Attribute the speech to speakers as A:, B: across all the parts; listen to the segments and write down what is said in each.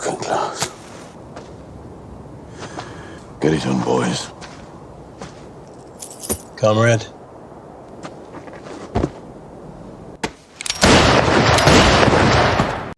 A: second class. Get it on, boys.
B: Comrade.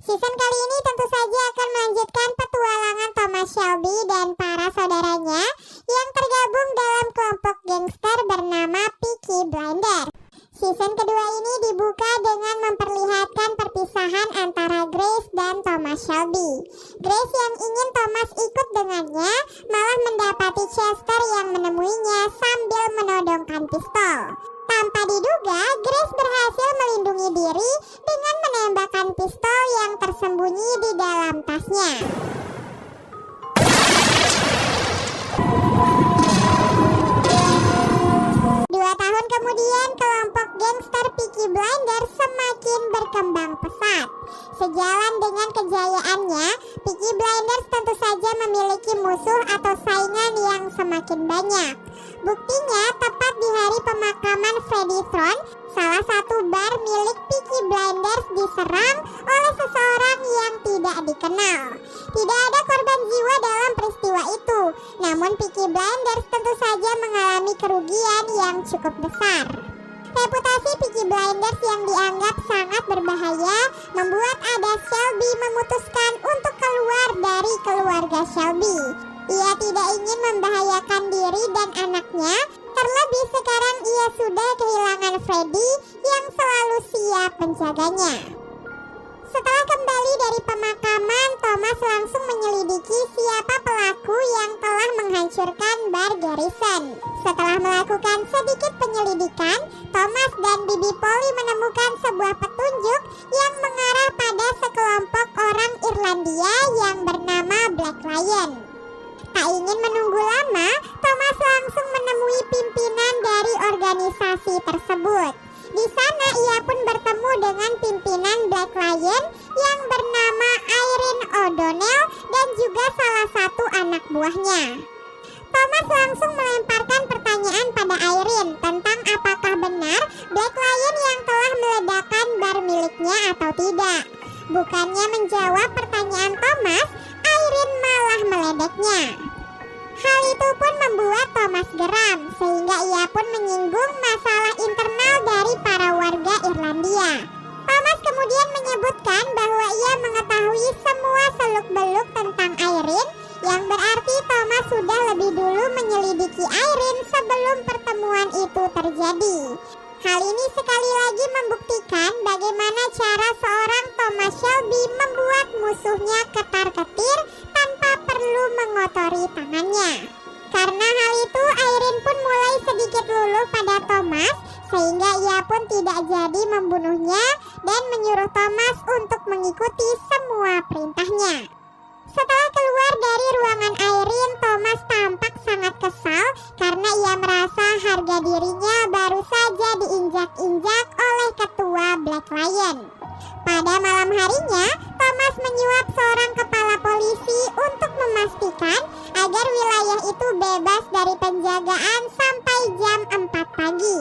C: Season kali ini tentu saja akan melanjutkan petualangan Thomas Shelby dan para saudaranya yang tergabung dalam kelompok gangster bernama Peaky Blinders. Season kedua ini dibuka dengan memperlihatkan perpisahan antara Grace dan Thomas Shelby. Grace yang ingin Thomas ikut dengannya malah mendapati Chester yang menemuinya sambil menodongkan pistol. Tanpa diduga, Grace berhasil melindungi diri dengan menembakkan pistol yang tersembunyi di dalam tasnya. Dua tahun kemudian, kelompok gangster Peaky Blinders semakin berkembang pesat. Sejalan dengan kejayaannya, Peaky Blinders tentu saja memiliki musuh atau saingan yang semakin banyak. Buktinya, tepat di hari pemakaman Freddie Thorn, salah satu bar milik Peaky Blinders diserang oleh seseorang yang tidak dikenal. Tidak ada korban jiwa dalam peristiwa itu, namun Peaky Blinders tentu saja mengalami kerugian yang cukup besar. Reputasi Peaky Blinders yang dianggap sangat berbahaya membuat Ada Shelby memutuskan untuk keluar dari keluarga Shelby. Ia tidak ingin membahayakan diri dan anaknya, terlebih sekarang ia sudah kehilangan Freddie yang selalu siap menjaganya. Setelah kembali dari pemakaman, Thomas langsung menyelidiki siapa pelaku yang telah menghancurkan bar Garrison. Setelah melakukan sedikit penyelidikan, Thomas dan Bibi Polly menemukan sebuah petunjuk yang mengarah pada sekelompok orang Irlandia yang bernama Black Lion. Tak ingin menunggu lama, Thomas langsung menemui pimpinan dari organisasi tersebut. Di sana ia pun bertemu dengan pimpinan Black Lion yang bernama Irene O'Donnell dan juga salah satu anak buahnya. Thomas langsung melemparkan pertanyaan pada Irene tentang apakah benar Black Lion yang telah meledakkan bar miliknya atau tidak. Bukannya menjawab pertanyaan Thomas, Irene malah meledeknya. Hal itu pun membuat Thomas geram, sehingga ia pun menyinggung masalah internal dari para warga Irlandia. Thomas kemudian menyebutkan bahwa ia mengetahui semua seluk-beluk tentang Irene, yang berarti Thomas sudah lebih dulu menyelidiki Irene sebelum pertemuan itu terjadi. Hal ini sekali lagi membuktikan bagaimana cara seorang Thomas Shelby membuat musuhnya ketar-ketir tanpa perlu mengotori tangannya. Karena hal itu, Irene pun mulai sedikit luluh pada Thomas, sehingga ia pun tidak jadi membunuhnya dan menyuruh Thomas untuk mengikuti semua perintahnya. Setelah keluar dari ruangan Irene, Thomas tampak sangat kesal karena ia merasa harga dirinya baru saja diinjak-injak oleh ketua Black Lion. Pada malam harinya, Thomas menyuap seorang kepala polisi untuk memastikan agar wilayah itu bebas dari penjagaan sampai jam 4 pagi.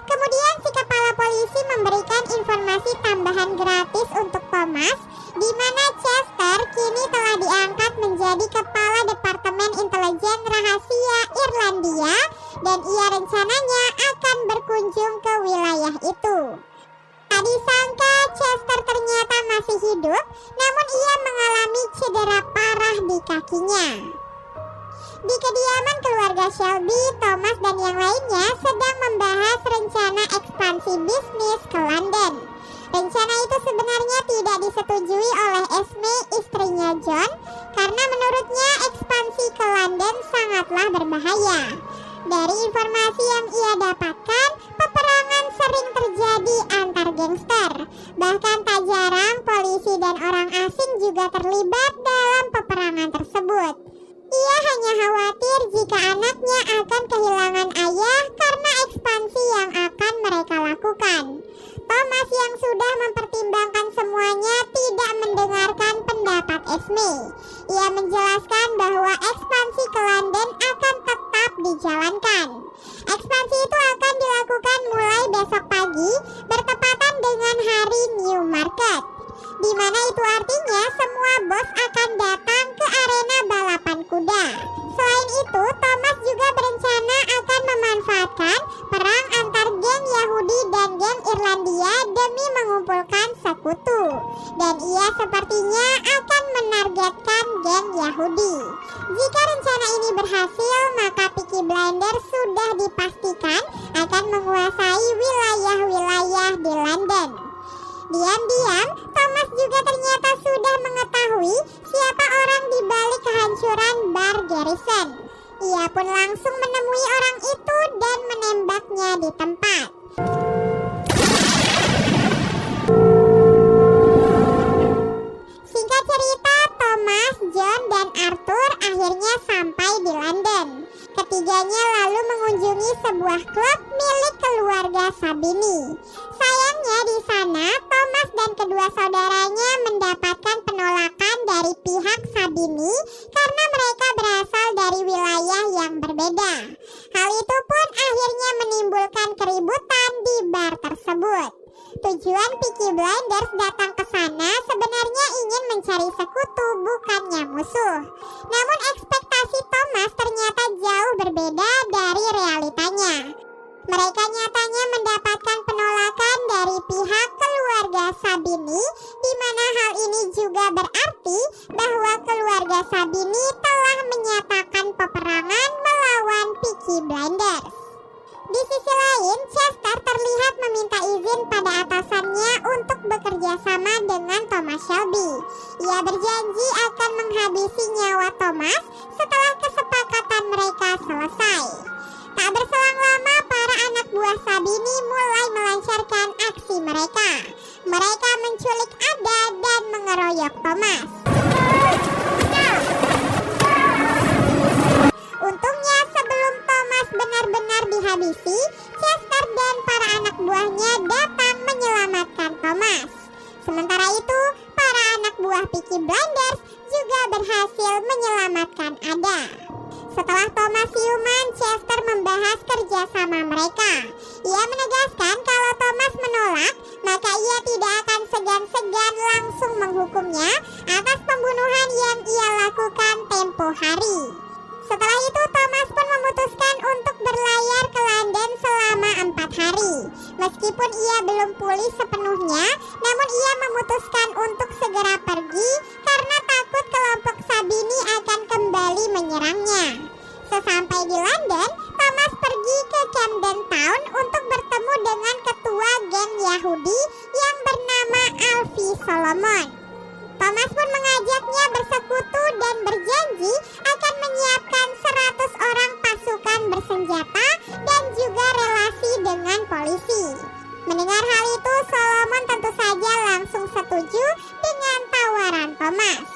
C: Kemudian si kepala polisi memberikan informasi tambahan gratis untuk Thomas, di mana Chester kini telah diangkat menjadi kepala Departemen Intelijen Rahasia Irlandia dan ia rencananya akan berkunjung ke wilayah itu. Tak disangka Chester ternyata masih hidup, namun ia mengalami cedera parah di kakinya. Di kediaman keluarga Shelby, Thomas dan yang lainnya sedang membahas rencana ekspansi bisnis ke London. Rencana itu sebenarnya tidak disetujui oleh Esme, istrinya John, karena menurutnya ekspansi ke London sangatlah berbahaya. Dari informasi yang ia dapatkan, peperangan sering terjadi antar gangster. Bahkan tak jarang polisi dan orang asing juga terlibat dalam peperangan tersebut. Ia hanya khawatir jika anaknya akan kehilangan ayah karena ekspansi yang akan mereka lakukan. Thomas yang sudah mempertimbangkan semuanya tidak mendengarkan pendapat Esme. Ia menjelaskan bahwa ekspansi ke London akan tetap dijalankan. Ekspansi itu akan dilakukan mulai besok pagi bertepatan dengan hari New Market, di mana itu artinya semua bos akan datang geng Yahudi. Jika rencana ini berhasil, maka Peaky Blinders sudah dipastikan akan menguasai wilayah-wilayah di London. Diam-diam, Thomas juga ternyata sudah mengetahui siapa orang di balik kehancuran bar Garrison. Ia pun langsung menemui orang itu dan menembaknya di tempat. Singkat cerita, Thomas, John, dan Arthur akhirnya sampai di London. Ketiganya lalu mengunjungi sebuah klub milik keluarga Sabini. Sayangnya di sana, Thomas dan kedua saudaranya mendapatkan penolakan dari pihak Sabini karena mereka berasal dari wilayah yang berbeda. Hal itu pun akhirnya menimbulkan keributan di bar tersebut. Tujuan Peaky Blinders datang ke sana sebenarnya ingin mencari sekutu, bukannya musuh. Namun ekspektasi Thomas ternyata jauh berbeda dari realitanya. Mereka nyatanya mendapatkan penolakan dari pihak keluarga Sabini, di mana hal ini juga berarti bahwa keluarga Sabini telah menyatakan peperangan melawan Peaky Blinders. Di sisi lain, Chester terlihat meminta izin pada atasannya untuk bekerja sama dengan Thomas Shelby. Ia berjanji akan menghabisi nyawa Thomas setelah kesepakatan mereka selesai. Tak berselang lama, para anak buah Sabini mulai melancarkan aksi mereka. Mereka menculik Ada dan mengeroyok Thomas. Untungnya sebelum Thomas benar-benar dihabisi, Chester dan para anak buahnya datang menyelamatkan Thomas. Sementara itu, para anak buah Peaky Blinders juga berhasil menyelamatkan Ada. Setelah Thomas siuman, Chester membahas kerjasama mereka. Ia menegaskan kalau Thomas menolak, maka ia tidak akan segan-segan langsung menghukumnya atas pembunuhan yang ia lakukan tempo hari. Setelah itu, Thomas pun memutuskan untuk berlayar ke London selama 4 hari. Meskipun ia belum pulih sepenuhnya, namun ia memutuskan untuk segera pergi karena takut kelompok Sabini akan kembali menyerangnya. Sesampai di London, Thomas pergi ke Camden Town untuk bertemu dengan ketua geng Yahudi yang bernama Alfie Solomon. Thomas pun mengajaknya bersekutu dan berjanji akan menyiapkan 100 orang pasukan bersenjata dan juga relasi dengan polisi. Mendengar hal itu, Solomon tentu saja langsung setuju dengan tawaran Thomas.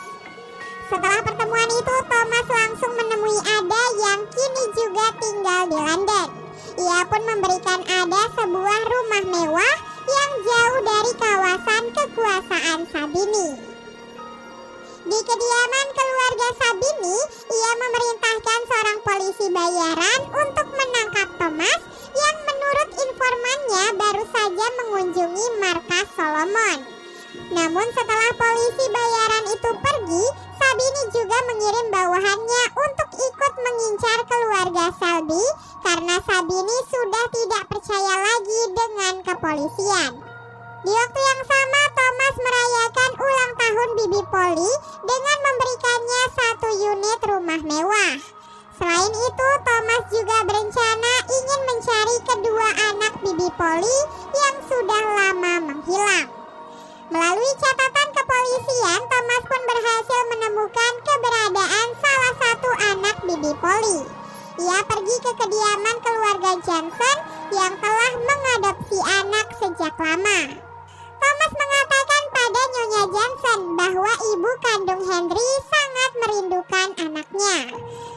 C: Setelah pertemuan itu, Thomas langsung menemui Ada yang kini juga tinggal di London. Ia pun memberikan Ada sebuah rumah mewah yang jauh dari kawasan kekuasaan Sabini. Di kediaman keluarga Sabini, ia memerintahkan seorang polisi bayaran untuk menangkap Thomas yang menurut informannya baru saja mengunjungi markas Solomon. Namun setelah polisi bayaran itu pergi, Sabini juga mengirim bawahannya untuk ikut mengincar keluarga Shelby karena Sabini sudah tidak percaya lagi dengan kepolisian. Di waktu yang sama, Thomas merayakan ulang tahun Bibi Polly dengan memberikannya 1 unit rumah mewah. Selain itu, Thomas juga berencana ingin mencari kedua anak Bibi Polly yang sudah lama menghilang. Melalui catatan kepolisian, Thomas pun berhasil menemukan keberadaan salah satu anak Bibi Polly. Ia pergi ke kediaman keluarga Johnson yang telah mengadopsi anak sejak lama. Thomas mengatakan pada Nyonya Johnson bahwa ibu kandung Henry sangat merindukan anaknya.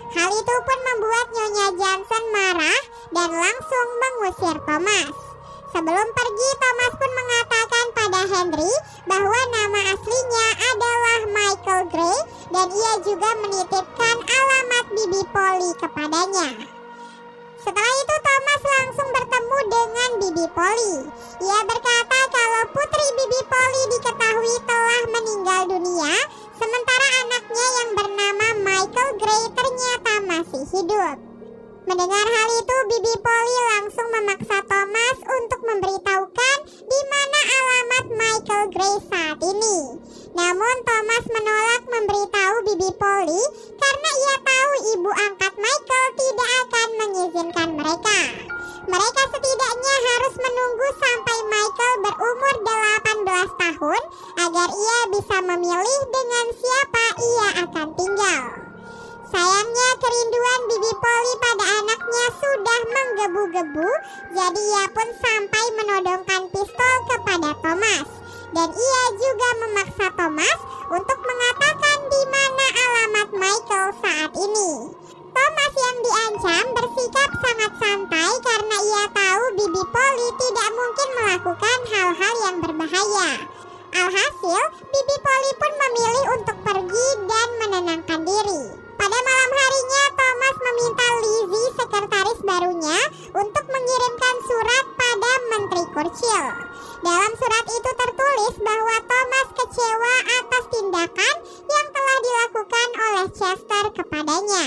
C: Hal itu pun membuat Nyonya Johnson marah dan langsung mengusir Thomas. Sebelum pergi, Thomas pun mengatakan pada Henry bahwa nama aslinya adalah Michael Gray dan ia juga menitipkan alamat Bibi Polly kepadanya. Setelah itu, Thomas langsung bertemu dengan Bibi Polly. Ia berkata kalau putri Bibi Polly diketahui telah meninggal dunia, sementara anaknya yang bernama Michael Gray ternyata masih hidup. Mendengar hal itu, Bibi Polly langsung memaksa Thomas untuk memberitahukan di mana alamat Michael Gray saat ini. Namun Thomas menolak memberitahu Bibi Polly Polly karena ia tahu ibu angkat Michael tidak akan mengizinkan mereka. Mereka setidaknya harus menunggu sampai Michael berumur 18 tahun agar ia bisa memilih dengan siapa ia akan tinggal. Sayangnya kerinduan Bibi Polly pada anaknya sudah menggebu-gebu, jadi ia pun sampai menodongkan pistol kepada Thomas. Dan ia juga memaksa Thomas untuk mengatakan di mana alamat Michael saat ini. Thomas yang diancam bersikap sangat santai karena ia tahu Bibi Polly tidak mungkin melakukan hal-hal yang berbahaya. Alhasil, Bibi Polly pun memilih untuk pergi dan menenangkan diri. Pada malam harinya, Thomas meminta Lizzie, sekretaris barunya, untuk mengirimkan surat pada Menteri Churchill. Dalam surat itu tertulis bahwa Thomas kecewa atas tindakan yang telah dilakukan oleh Chester kepadanya.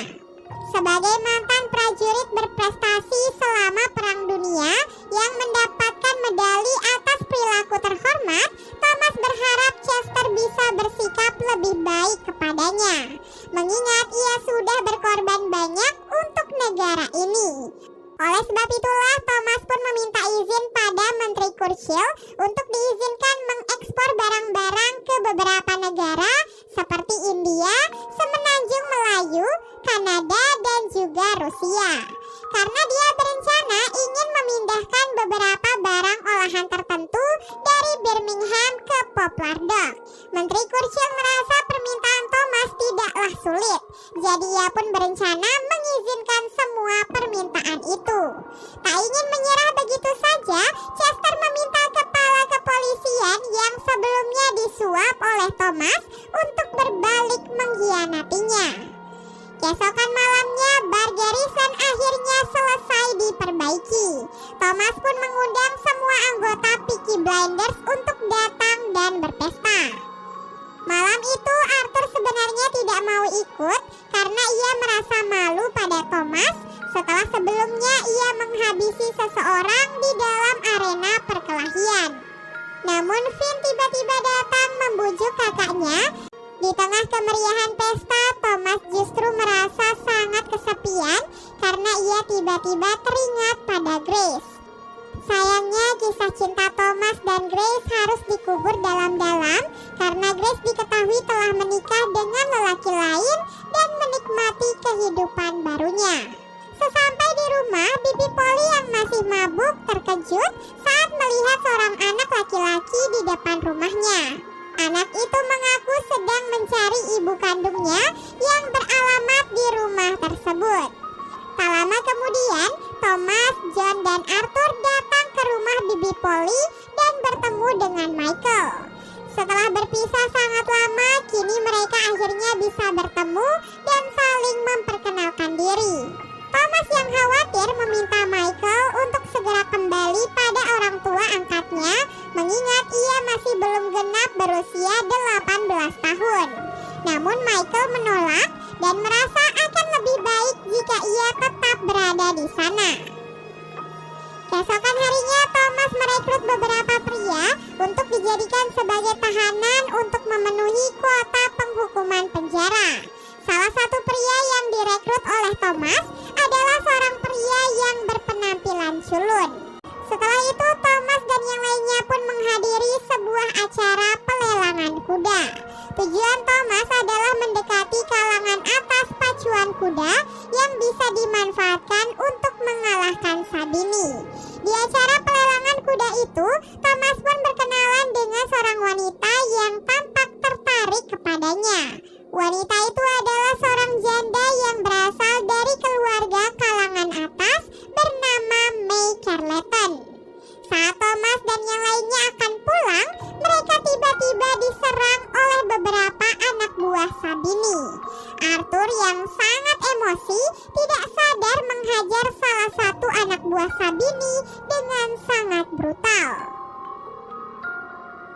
C: Sebagai mantan prajurit berprestasi selama Perang Dunia yang mendapatkan medali atas perilaku terhormat, Thomas berharap Chester bisa bersikap lebih baik kepadanya, mengingat ia sudah berkorban banyak untuk negara ini. Oleh sebab itulah Thomas pun meminta izin pada Menteri Churchill untuk diizinkan mengekspor barang-barang ke beberapa negara seperti India, Semenanjung Melayu, Kanada, dan juga Rusia. Karena dia berencana ingin memindahkan beberapa barang olahan tertentu dari Birmingham ke Poplar Dock. Menteri Churchill merasa permintaan Thomas tidaklah sulit, jadi ia pun berencana mengizinkan semua permintaan itu. Tak ingin menyerah begitu saja, Chester meminta kepala kepolisian yang sebelumnya disuap oleh Thomas untuk berbalik mengkhianatinya. Keesokan malamnya, bar Garrison akhirnya selesai diperbaiki. Thomas pun mengundang semua anggota Peaky Blinders untuk datang dan berpesta. Malam itu Arthur sebenarnya tidak mau ikut karena ia merasa malu pada Thomas setelah sebelumnya ia menghabisi seseorang di dalam arena perkelahian. Namun Finn tiba-tiba datang membujuk kakaknya. Di tengah kemeriahan pesta, Thomas justru merasa sangat kesepian karena ia tiba-tiba teringat pada Grace. Sayangnya kisah cinta Thomas dan Grace harus dikubur dalam-dalam karena Grace diketahui telah menikah dengan lelaki lain dan menikmati kehidupan barunya. Sesampai di rumah, Bibi Polly yang masih mabuk terkejut saat melihat seorang anak laki-laki di depan rumahnya. Anak itu mengaku sedang mencari ibu kandungnya yang beralamat di rumah tersebut. Tak lama kemudian, Thomas, John, dan Arthur datang ke rumah Bibi Polly dan bertemu dengan Michael. Setelah berpisah sangat lama, kini mereka akhirnya bisa bertemu dan saling memperkenalkan diri. Thomas yang khawatir meminta Michael untuk segera kembali pada orang tua angkatnya, mengingat ia masih belum genap berusia 18 tahun. Namun Michael menolak dan merasa akan lebih baik jika ia tetap berada di sana. Keesokan harinya Thomas merekrut beberapa pria untuk dijadikan sebagai tahanan untuk memenuhi kuota penghukuman penjara. Salah satu pria yang direkrut oleh Thomas adalah seorang pria yang berpenampilan culun. Setelah itu Thomas dan yang lainnya pun menghadiri sebuah acara pelelangan kuda. Tujuan Thomas adalah mendekati kalangan atas pacuan kuda yang bisa dimanfaatkan untuk mengalahkan Sabini. Di acara pelelangan kuda itu, Thomas pun berkenalan dengan seorang wanita yang tampak tertarik kepadanya. Wanita itu adalah seorang janda yang berasal dari keluarga kalangan atas bernama May Carleton. Saat Thomas dan yang lainnya akan pulang, mereka tiba-tiba diserang oleh beberapa anak buah Sabini. Arthur yang sangat emosi tidak sadar menghajar salah satu anak buah Sabini dengan sangat brutal.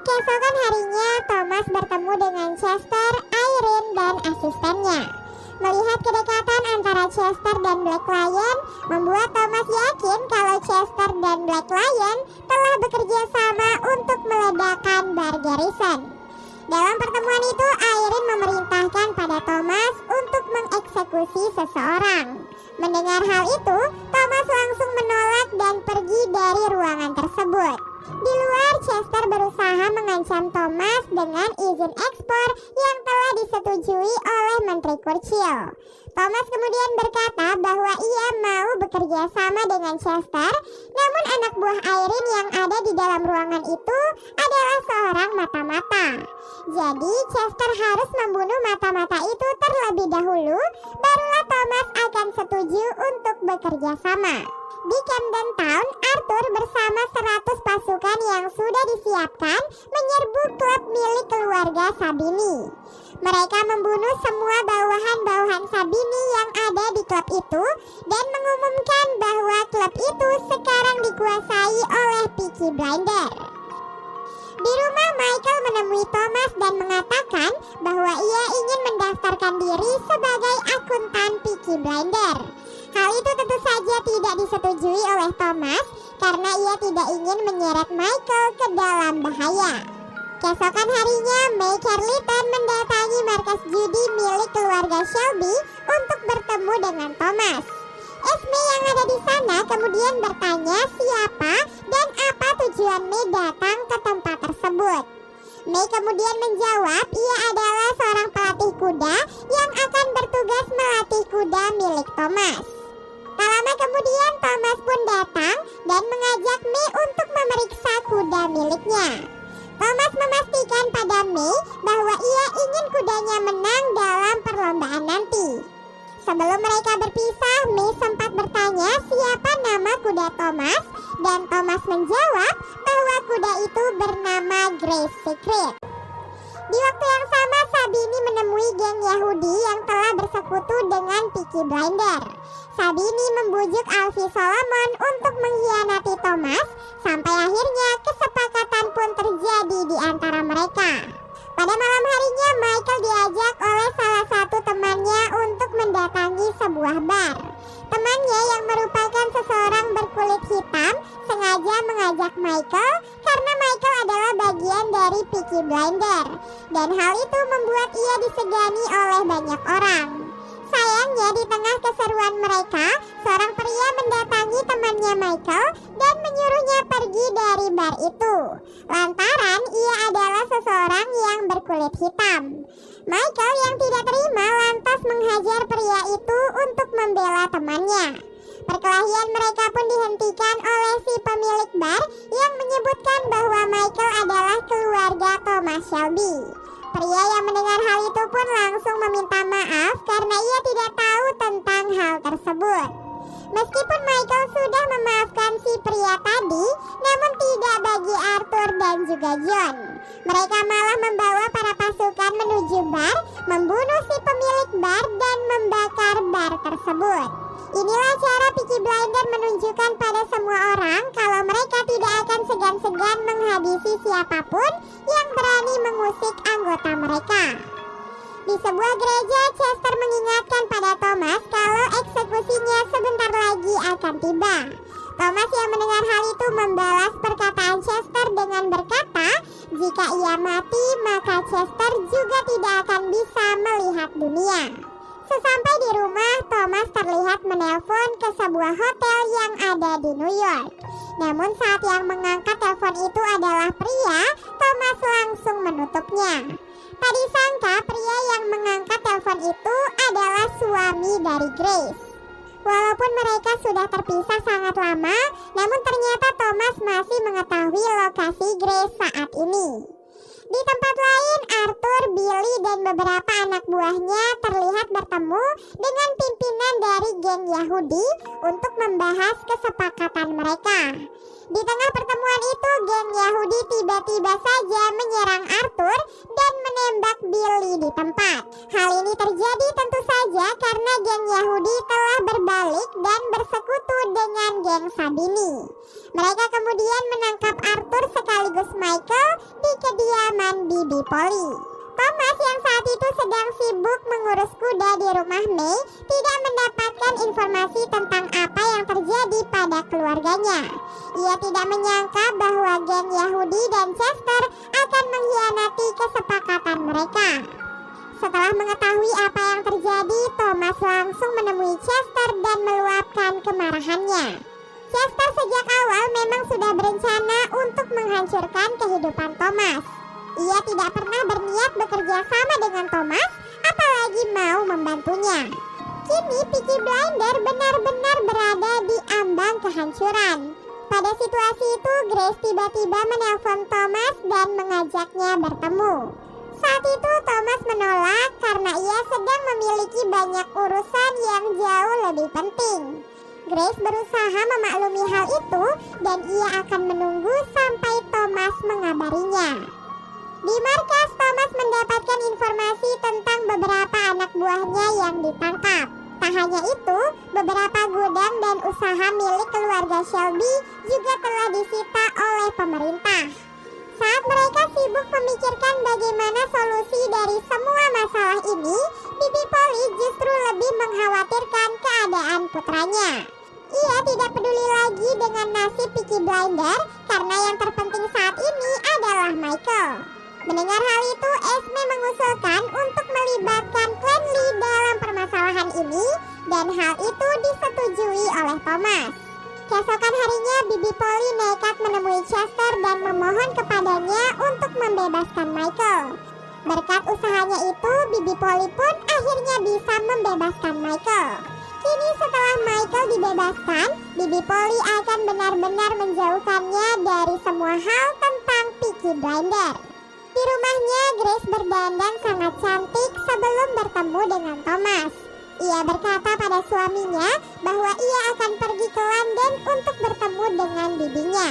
C: Keesokan harinya, Thomas bertemu dengan Chester, Irene, dan asistennya. Melihat kedekatan antara Chester dan Black Lion, membuat Thomas yakin kalau Chester dan Black Lion telah bekerja sama untuk meledakkan bar Garrison. Dalam pertemuan itu, Irene memerintahkan pada Thomas mengeksekusi seseorang. Mendengar hal itu, Thomas langsung menolak dan pergi dari ruangan tersebut. Di luar, Chester berusaha mengancam Thomas dengan izin ekspor yang telah disetujui oleh Menteri Churchill. Thomas kemudian berkata bahwa ia mau bekerja sama dengan Chester, namun anak buah Irene yang ada di dalam ruangan itu adalah seorang mata-mata. Jadi Chester harus membunuh mata-mata itu terlebih dahulu, barulah Thomas akan setuju untuk bekerja sama. Di Camden Town, Arthur bersama 100 pasukan yang sudah disiapkan menyerbu klub milik keluarga Sabini. Mereka membunuh semua bawahan-bawahan Sabini yang ada di klub itu dan mengumumkan bahwa klub itu sekarang dikuasai oleh Peaky Blinders. Di rumah, Michael menemui Thomas dan mengatakan bahwa ia ingin mendaftarkan diri sebagai akuntan Peaky Blinders. Hal itu tentu saja tidak disetujui oleh Thomas karena ia tidak ingin menyeret Michael ke dalam bahaya. Keesokan harinya, May Carleton mendatangi markas judi milik keluarga Shelby untuk bertemu dengan Thomas. Esme yang ada di sana kemudian bertanya siapa dan apa tujuan May datang ke tempat tersebut. May kemudian menjawab ia adalah seorang pelatih kuda yang akan bertugas melatih kuda milik Thomas. Tak lama kemudian Thomas pun datang dan mengajak May untuk memeriksa kuda miliknya. Thomas memastikan pada May bahwa ia ingin kudanya menang dalam perlombaan nanti. Sebelum mereka berpisah, May sempat bertanya siapa nama kuda Thomas dan Thomas menjawab bahwa kuda itu bernama Grace Secret. Di waktu yang sama, Sabini menemui geng Yahudi yang telah bersekutu dengan Peaky Blinders. Sabini membujuk Alfie Solomon untuk mengkhianati Thomas, sampai akhirnya kesepakatan pun terjadi di antara mereka. Pada malam harinya, Michael diajak oleh salah satu temannya untuk mendatangi sebuah bar. Temannya yang merupakan seseorang berkulit hitam sengaja mengajak Michael karena Michael adalah bagian dari Peaky Blinders, dan hal itu membuat ia disegani oleh banyak orang. Sayangnya di tengah keseruan mereka, seorang pria mendatangi temannya Michael dan menyuruhnya pergi dari bar itu, lantaran ia adalah seseorang yang berkulit hitam. Michael yang tidak terima lantas menghajar pria itu untuk membela temannya. Perkelahian mereka pun dihentikan oleh si pemilik bar yang menyebutkan bahwa Michael adalah keluarga Thomas Shelby. Pria yang mendengar hal itu pun langsung meminta maaf karena ia tidak tahu tentang hal tersebut. Meskipun Michael sudah memaafkan si pria tadi, namun tidak bagi Arthur dan juga John. Mereka malah membawa para pasukan menuju bar, membunuh si pemilik bar dan membakar bar tersebut. Inilah cara Peaky Blinders menunjukkan pada semua orang kalau mereka tidak akan segan-segan menghabisi siapapun yang berani mengusik anggota mereka. Di sebuah gereja, Chester mengingatkan pada Thomas kalau eksekusinya sebentar lagi akan tiba. Thomas yang mendengar hal itu membalas perkataan Chester dengan berkata, jika ia mati maka Chester juga tidak akan bisa melihat dunia. Sesampai di rumah, Thomas terlihat menelpon ke sebuah hotel yang ada di New York. Namun saat yang mengangkat telepon itu adalah pria, Thomas langsung menutupnya. Tak disangka pria yang mengangkat telepon itu adalah suami dari Grace. Walaupun mereka sudah terpisah sangat lama, namun ternyata Thomas masih mengetahui lokasi Grace saat ini. Di tempat lain, Arthur, Billy, dan beberapa anak buahnya terlihat bertemu dengan pimpinan dari geng Yahudi untuk membahas kesepakatan mereka. Di tengah pertemuan itu, geng Yahudi tiba-tiba saja menyerang Arthur dan menembak Billy di tempat. Hal ini terjadi tentu saja karena geng Yahudi telah berbalik dan bersekutu dengan geng Sabini. Mereka kemudian menangkap Arthur sekaligus Michael di kediaman Bibi Polly. Thomas yang saat itu sedang sibuk mengurus kuda di rumah May tidak mendapatkan informasi tentang apa yang terjadi pada keluarganya. Ia tidak menyangka bahwa geng Yahudi dan Chester akan mengkhianati kesepakatan mereka. Setelah mengetahui apa yang terjadi, Thomas ini Peaky Blinders benar-benar berada di ambang kehancuran. Pada situasi itu, Grace tiba-tiba menelpon Thomas dan mengajaknya bertemu. Saat itu Thomas menolak karena ia sedang memiliki banyak urusan yang jauh lebih penting. Grace berusaha memaklumi hal itu dan ia akan menunggu sampai Thomas mengabarinya. Di markas, Thomas mendapatkan informasi tentang beberapa anak buahnya yang ditangkap. Tak hanya itu, beberapa gudang dan usaha milik keluarga Shelby juga telah disita oleh pemerintah. Saat mereka sibuk memikirkan bagaimana solusi dari semua masalah ini, Bibi Polly justru lebih mengkhawatirkan keadaan putranya. Ia tidak peduli lagi dengan nasib Peaky Blinders karena yang terpenting saat ini adalah Michael. Mendengar hal itu, Esme mengusulkan untuk melibatkan Clan Lee dalam permasalahan ini dan hal itu disetujui oleh Thomas. Keesokan harinya, Bibi Polly nekat menemui Chester dan memohon kepadanya untuk membebaskan Michael. Berkat usahanya itu, Bibi Polly pun akhirnya bisa membebaskan Michael. Kini setelah Michael dibebaskan, Bibi Polly akan benar-benar menjauhkannya dari semua hal tentang Peaky Blinders. Di rumahnya, Grace berdandan sangat cantik sebelum bertemu dengan Thomas. Ia berkata pada suaminya bahwa ia akan pergi ke London untuk bertemu dengan bibinya.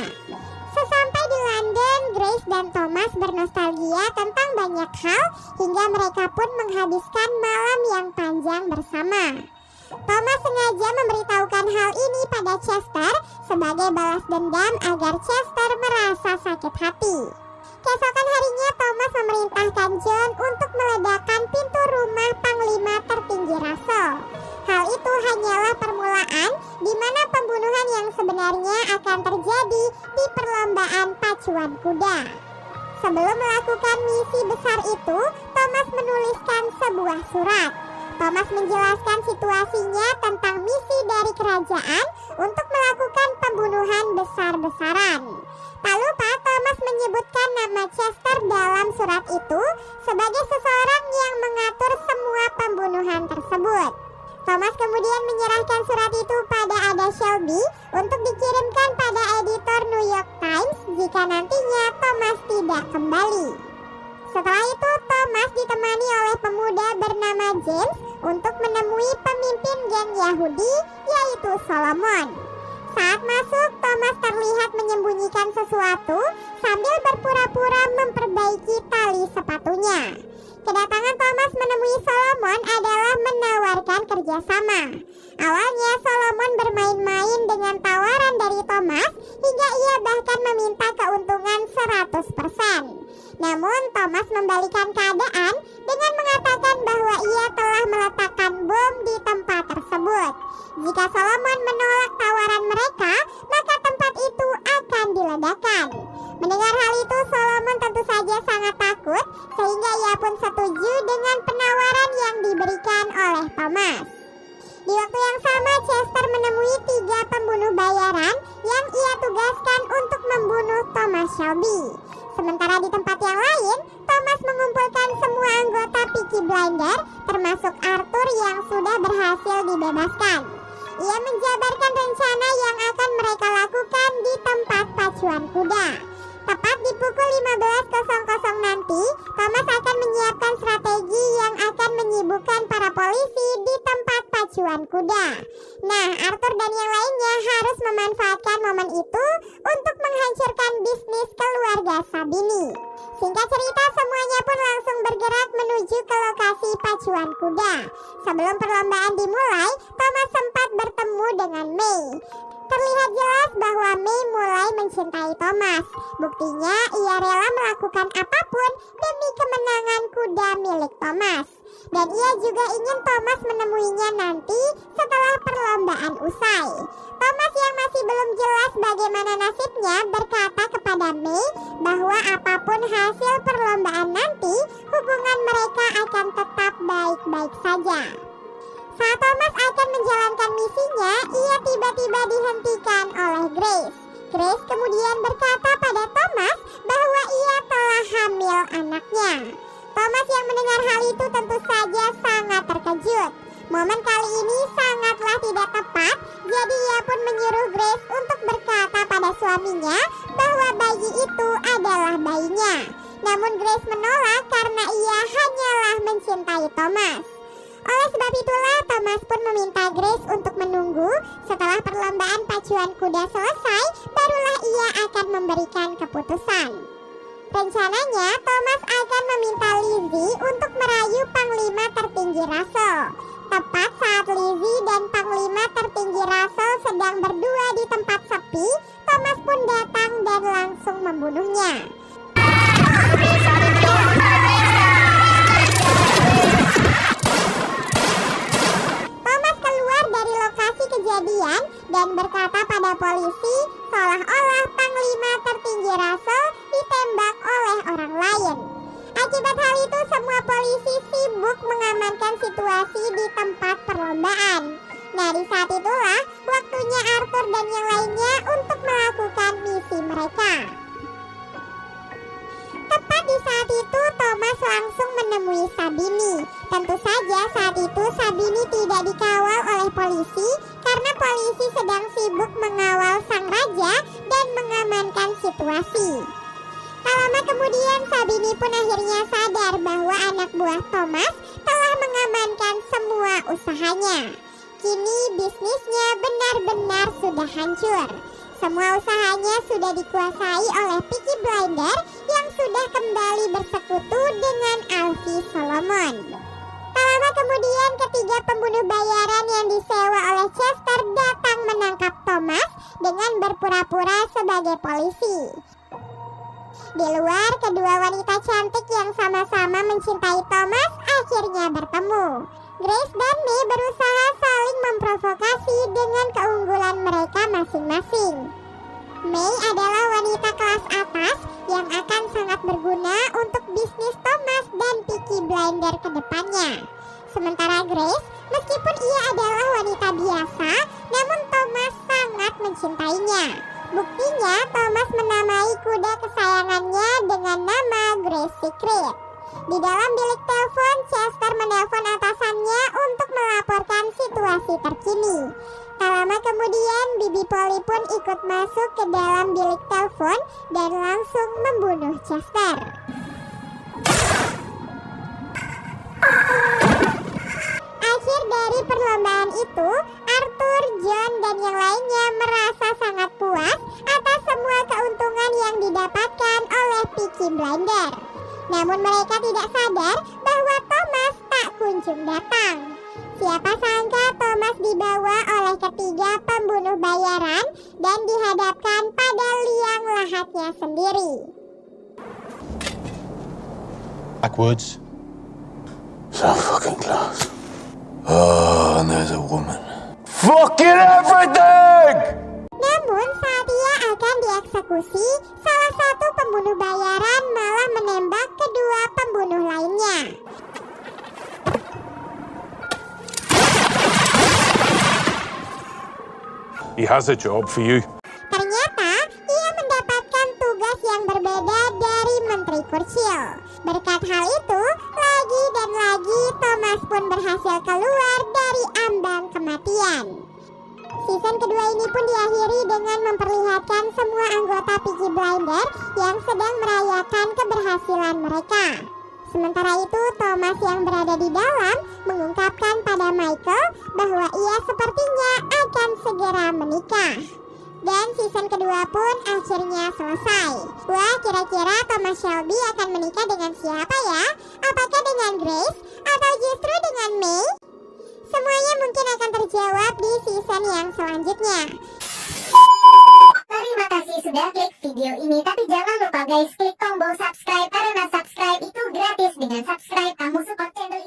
C: Sesampai di London, Grace dan Thomas bernostalgia tentang banyak hal hingga mereka pun menghabiskan malam yang panjang bersama. Thomas sengaja memberitahukan hal ini pada Chester sebagai balas dendam agar Chester merasa sakit hati. Keesokan harinya, Thomas memerintahkan John untuk meledakkan pintu rumah Panglima tertinggi Russell. Hal itu hanyalah permulaan di mana pembunuhan yang sebenarnya akan terjadi di perlombaan pacuan kuda. Sebelum melakukan misi besar itu, Thomas menuliskan sebuah surat. Thomas menjelaskan situasinya tentang misi dari kerajaan untuk melakukan pembunuhan besar-besaran. Tak lupa Thomas menyebutkan nama Chester dalam surat itu sebagai seseorang yang mengatur semua pembunuhan tersebut. Thomas kemudian menyerahkan surat itu pada Ada Shelby untuk dikirimkan pada editor New York Times jika nantinya Thomas tidak kembali. Setelah itu, Thomas ditemani oleh pemuda bernama James untuk menemui pemimpin geng Yahudi, yaitu Solomon. Saat masuk, Thomas terlihat menyembunyikan sesuatu sambil berpura-pura memperbaiki tali sepatunya. Kedatangan Thomas menemui Solomon adalah menawarkan kerjasama. Awalnya Solomon bermain-main dengan tawaran dari Thomas hingga ia bahkan meminta keuntungan 100%. Namun Thomas membalikan keadaan dengan mengatakan bahwa ia telah meletakkan bom di tempat tersebut. Jika Solomon menolak tawaran mereka, maka tempat itu akan diledakkan. Mendengar hal itu, Solomon tentu saja sangat takut, sehingga ia pun setuju dengan penawaran yang diberikan oleh Thomas. Di waktu yang sama, Chester menemui 3 pembunuh bayaran yang ia tugaskan untuk membunuh Thomas Shelby. Sementara di tempat yang lain, Thomas mengumpulkan semua anggota Peaky Blinders, termasuk Arthur yang sudah berhasil dibebaskan. Ia menjabarkan rencana yang akan mereka lakukan di tempat pacuan kuda. Tepat di pukul 15.00 nanti, Thomas akan menyiapkan strategi yang akan menyibukkan para polisi di tempat pacuan kuda. Nah, Arthur dan yang lainnya harus memanfaatkan momen itu untuk menghancurkan bisnis keluarga Sabini. Singkat cerita, semuanya pun langsung bergerak menuju ke lokasi pacuan kuda. Sebelum perlombaan dimulai, Thomas sempat bertemu dengan May. Terlihat jelas bahwa May mulai mencintai Thomas. Buktinya, ia rela melakukan apapun demi kemenangan kuda milik Thomas. Dan ia juga ingin Thomas menemuinya nanti setelah perlombaan usai. Thomas yang masih belum jelas bagaimana nasibnya berkata kepada May bahwa apapun hasil perlombaan nanti, hubungan mereka akan tetap baik-baik saja. Saat Thomas akan menjalankan misinya, ia tiba-tiba dihentikan oleh Grace. Grace kemudian berkata pada Thomas bahwa ia telah hamil anaknya. Thomas yang mendengar hal itu tentu saja sangat terkejut. Momen kali ini sangatlah tidak tepat, jadi ia pun menyuruh Grace untuk berkata pada suaminya bahwa bayi itu adalah bayinya. Namun Grace menolak karena ia hanyalah mencintai Thomas. Oleh sebab itulah Thomas pun meminta Grace untuk menunggu setelah perlombaan pacuan kuda selesai, barulah ia akan memberikan keputusan. Rencananya Thomas akan meminta Lizzie untuk merayu Panglima tertinggi Russell. Tepat saat Lizzie dan Panglima tertinggi Russell sedang berdua di tempat sepi, Thomas pun datang dan langsung membunuhnya. Thomas keluar dari lokasi kejadian dan berkata pada polisi seolah-olah Panglima tertinggi Russell ditembak oleh orang lain. Akibat hal itu semua polisi sibuk mengamankan situasi di tempat perlombaan. Nah, di saat itulah waktunya Arthur dan yang lainnya untuk melakukan misi mereka. Tepat di saat itu Thomas langsung menemui Sabini. Tentu saja saat itu Sabini tidak dikawal oleh polisi karena polisi sedang sibuk mengawal sang raja dan mengamankan situasi. Tak lama kemudian Sabini pun akhirnya sadar bahwa anak buah Thomas telah mengamankan semua usahanya. Kini bisnisnya benar-benar sudah hancur. Semua usahanya sudah dikuasai oleh Peaky Blinders yang sudah kembali bersekutu dengan Alfie Solomon. Tak lama kemudian ketiga pembunuh bayaran yang disewa oleh Chester datang menangkap Thomas dengan berpura-pura sebagai polisi. Di luar, kedua wanita cantik yang sama-sama mencintai Thomas akhirnya bertemu. Grace dan May berusaha saling memprovokasi dengan keunggulan mereka masing-masing. May adalah wanita kelas atas yang akan sangat berguna untuk bisnis Thomas dan Peaky Blinders ke depannya. Sementara Grace, meskipun ia adalah wanita biasa, namun Thomas sangat mencintainya. Buktinya, Thomas menamai kuda kesayangannya dengan nama Grace Secret. Di dalam bilik telepon, Chester menelpon atasannya untuk melaporkan situasi terkini. Tak lama kemudian, Bibi Polly pun ikut masuk ke dalam bilik telepon dan langsung membunuh Chester. Akhir dari perlombaan itu, Arthur, John, dan yang lainnya merasa sangat puas atas semua keuntungan yang didapatkan oleh Peaky Blinders. Namun mereka tidak sadar bahwa Thomas tak kunjung datang. Siapa sangka Thomas dibawa oleh ketiga pembunuh bayaran dan dihadapkan pada liang lahatnya sendiri.
A: Backwards. So fucking close. Oh, and there's a woman. Fucking everything!
C: Namun saat ia akan dieksekusi, salah satu pembunuh bayaran malah menembak kedua pembunuh lainnya.
A: He has a job for you.
C: Ternyata ia mendapatkan tugas yang berbeda dari Menteri Churchill. Berkat hal itu, lagi dan lagi Thomas pun berhasil keluar dari ambang kematian. Season kedua ini pun diakhiri dengan memperlihatkan semua anggota Peaky Blinders yang sedang merayakan keberhasilan mereka. Sementara itu, Thomas yang berada di dalam mengungkapkan pada Michael bahwa ia sepertinya akan segera menikah. Dan season kedua pun akhirnya selesai. Wah, kira-kira Thomas Shelby akan menikah dengan siapa ya? Apakah dengan Grace atau justru dengan May? Semuanya mungkin akan terjawab di season yang selanjutnya.
B: Terima kasih sudah klik video ini, tapi jangan lupa guys klik tombol subscribe karena subscribe itu gratis. Dengan subscribe kamu support channel